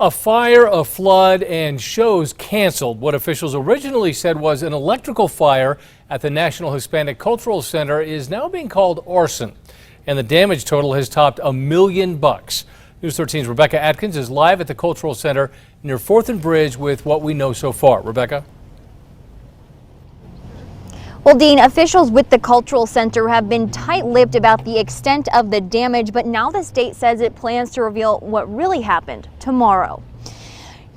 A fire, a flood, and shows canceled. What officials originally said was an electrical fire at the National Hispanic Cultural Center is now being called arson. And the damage total has topped $1 million. News 13's Rebecca Atkins is live at the Cultural Center near 4th and Bridge with what we know so far. Rebecca? Well, Dean, officials with the Cultural Center have been tight-lipped about the extent of the damage, but now the state says it plans to reveal what really happened tomorrow.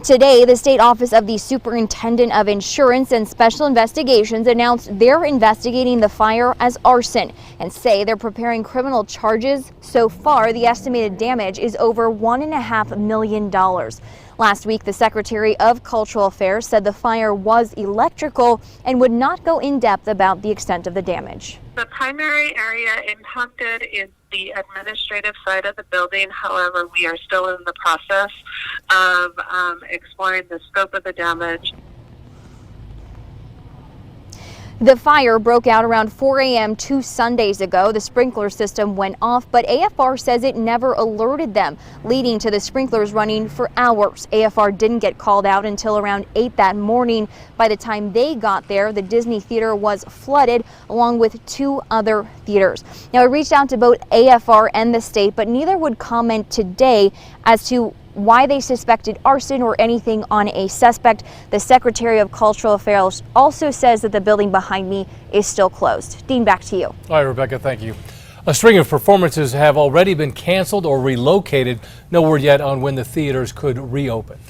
Today, the State Office of the Superintendent of Insurance and Special Investigations announced they're investigating the fire as arson and say they're preparing criminal charges. So far, the estimated damage is over $1.5 million. Last week, the Secretary of Cultural Affairs said the fire was electrical and would not go in depth about the extent of the damage. The primary area impacted is the administrative side of the building. However, we are still in the process of exploring the scope of the damage. The fire broke out around 4 a.m. 2 Sundays ago. The sprinkler system went off, but AFR says it never alerted them, leading to the sprinklers running for hours. AFR didn't get called out until around 8 that morning. By the time they got there, the Disney Theater was flooded, along with 2 other theaters. Now, I reached out to both AFR and the state, but neither would comment today as to why they suspected arson or anything on a suspect. The Secretary of Cultural Affairs also says that the building behind me is still closed. Dean, back to you. All right, Rebecca, thank you. A string of performances have already been canceled or relocated. No word yet on when the theaters could reopen.